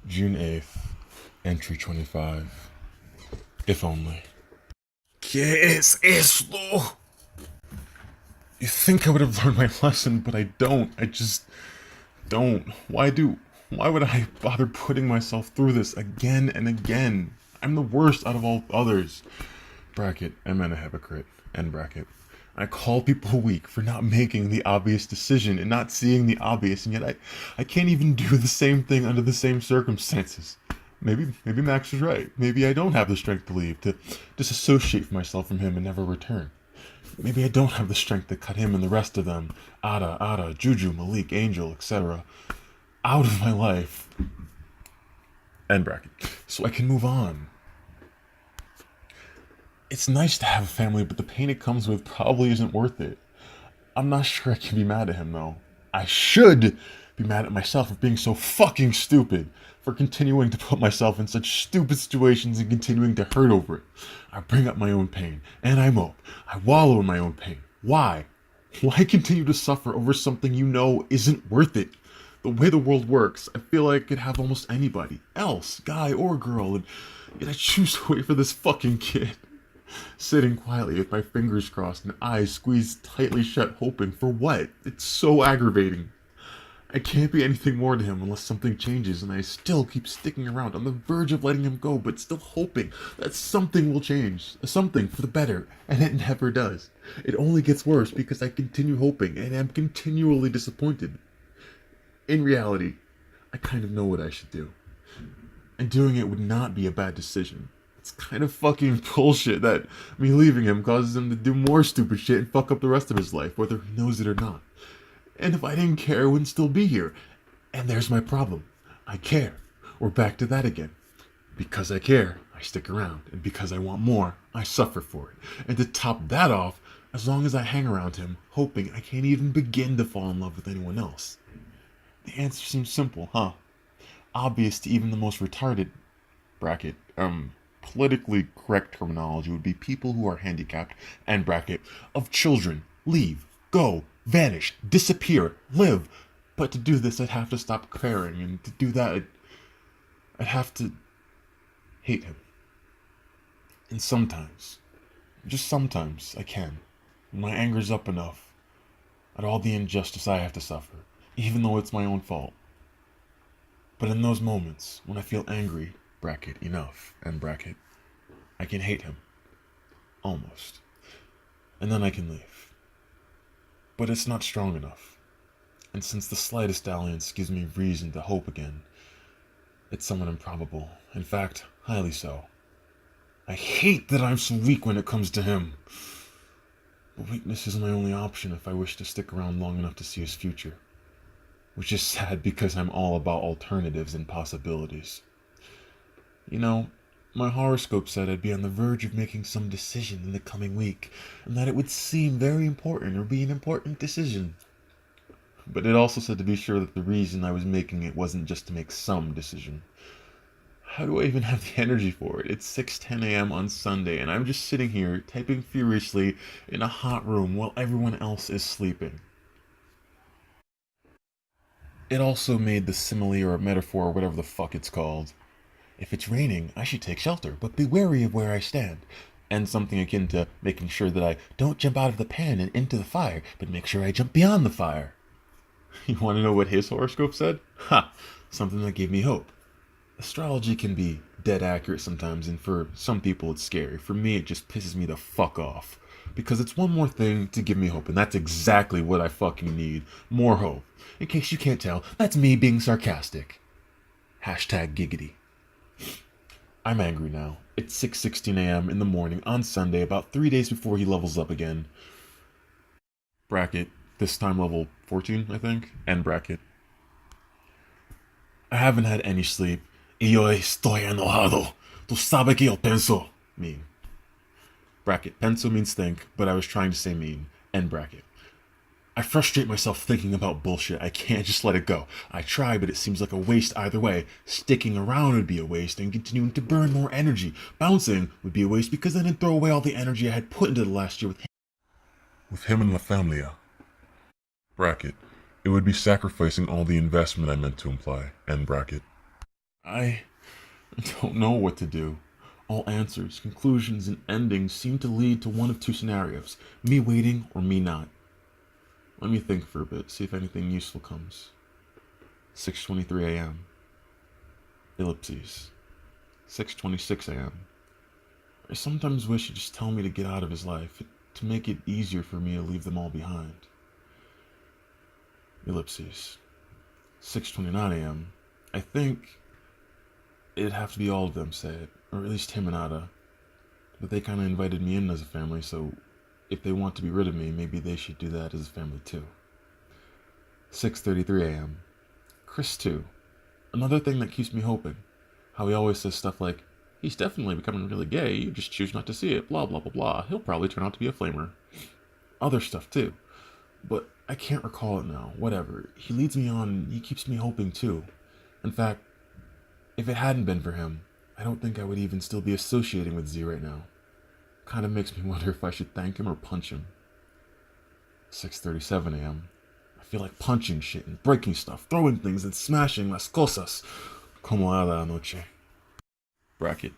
June 8th, entry 25. If only. ¿Qué es esto? You think I would have learned my lesson, but I don't. I just don't. Why would I bother putting myself through this again and again? I'm the worst out of all others. Bracket, am I a hypocrite? End bracket. I call people weak for not making the obvious decision and not seeing the obvious, and yet I can't even do the same thing under the same circumstances. Maybe Max is right. Maybe I don't have the strength to leave, to disassociate myself from him and never return. Maybe I don't have the strength to cut him and the rest of them, Ada, Juju, Malik, Angel, etc., out of my life. End bracket. So I can move on. It's nice to have a family, but the pain it comes with probably isn't worth it. I'm not sure I can be mad at him, though. I should be mad at myself for being so fucking stupid, for continuing to put myself in such stupid situations and continuing to hurt over it. I bring up my own pain, and I mope. I wallow in my own pain. Why? Why continue to suffer over something you know isn't worth it? The way the world works, I feel like I could have almost anybody else, guy or girl, and yet I choose to wait for this fucking kid. Sitting quietly with my fingers crossed and eyes squeezed tightly shut, hoping for what? It's so aggravating. I can't be anything more to him unless something changes, and I still keep sticking around on the verge of letting him go, but still hoping that something will change, something for the better, and it never does. It only gets worse because I continue hoping and am continually disappointed. In reality, I kind of know what I should do, and doing it would not be a bad decision. It's kind of fucking bullshit that me leaving him causes him to do more stupid shit and fuck up the rest of his life, whether he knows it or not. And if I didn't care, I wouldn't still be here. And there's my problem. I care. We're back to that again. Because I care, I stick around. And because I want more, I suffer for it. And to top that off, as long as I hang around him, hoping I can't even begin to fall in love with anyone else. The answer seems simple, huh? Obvious to even the most retarded bracket, politically correct terminology would be people who are handicapped, end bracket, of children, leave, go, vanish, disappear, live. But to do this, I'd have to stop caring, and to do that, I'd have to hate him. And sometimes, just sometimes, I can. When my anger's up enough at all the injustice I have to suffer, even though it's my own fault. But in those moments, when I feel angry, bracket, enough, end bracket, I can hate him. Almost. And then I can leave. But it's not strong enough. And since the slightest dalliance gives me reason to hope again, it's somewhat improbable. In fact, highly so. I hate that I'm so weak when it comes to him. But weakness is my only option if I wish to stick around long enough to see his future. Which is sad because I'm all about alternatives and possibilities. You know, my horoscope said I'd be on the verge of making some decision in the coming week, and that it would seem very important or be an important decision. But it also said to be sure that the reason I was making it wasn't just to make some decision. How do I even have the energy for it? It's 6:10 a.m. on Sunday, and I'm just sitting here typing furiously in a hot room while everyone else is sleeping. It also made the simile or metaphor or whatever the fuck it's called. If it's raining, I should take shelter, but be wary of where I stand. And something akin to making sure that I don't jump out of the pan and into the fire, but make sure I jump beyond the fire. You want to know what his horoscope said? Ha! Something that gave me hope. Astrology can be dead accurate sometimes, and for some people it's scary. For me, it just pisses me the fuck off. Because it's one more thing to give me hope, and that's exactly what I fucking need. More hope. In case you can't tell, that's me being sarcastic. Hashtag giggity. I'm angry now. It's 6:16 a.m. in the morning on Sunday, about 3 days before he levels up again. Bracket. This time level 14, I think. End bracket. I haven't had any sleep. Y yo estoy enojado. Tú sabes que yo pienso. Mean. Bracket. Penso means think, but I was trying to say mean. End bracket. I frustrate myself thinking about bullshit. I can't just let it go. I try, but it seems like a waste either way. Sticking around would be a waste, and continuing to burn more energy. Bouncing would be a waste because I didn't throw away all the energy I had put into the last year with him. With him and La Familia. Bracket. It would be sacrificing all the investment I meant to imply. End bracket. I don't know what to do. All answers, conclusions, and endings seem to lead to one of two scenarios: me waiting or me not. Let me think for a bit, see if anything useful comes. 6:23 a.m. Ellipses. 6:26 a.m. I sometimes wish he'd just tell me to get out of his life, to make it easier for me to leave them all behind. Ellipses. 6:29 a.m. I think it'd have to be all of them say it, or at least him and Ada. But they kind of invited me in as a family, so if they want to be rid of me, maybe they should do that as a family too. 6:33 a.m. Chris too. Another thing that keeps me hoping. How he always says stuff like, "He's definitely becoming really gay, you just choose not to see it, blah blah blah blah. He'll probably turn out to be a flamer." Other stuff too. But I can't recall it now. Whatever. He leads me on, he keeps me hoping too. In fact, if it hadn't been for him, I don't think I would even still be associating with Z right now. Kind of makes me wonder if I should thank him or punch him. 6:37 a.m. I feel like punching shit and breaking stuff, throwing things and smashing las cosas. Como era anoche. Bracket.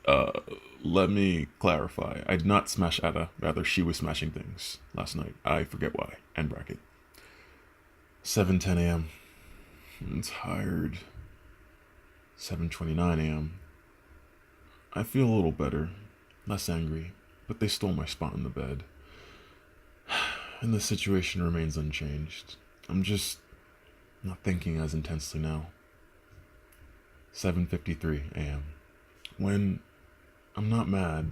Let me clarify. I did not smash Ada. Rather, she was smashing things last night. I forget why. End bracket. 7:10 a.m. I'm tired. 7:29 a.m. I feel a little better, less angry, but they stole my spot in the bed. And the situation remains unchanged. I'm just not thinking as intensely now. 7:53 a.m. When I'm not mad,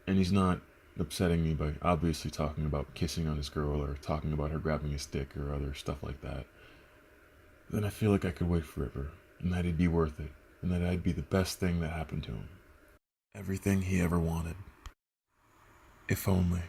and he's not upsetting me by obviously talking about kissing on his girl or talking about her grabbing his dick or other stuff like that, then I feel like I could wait forever, and that it'd be worth it, and that I'd be the best thing that happened to him. Everything he ever wanted. If only.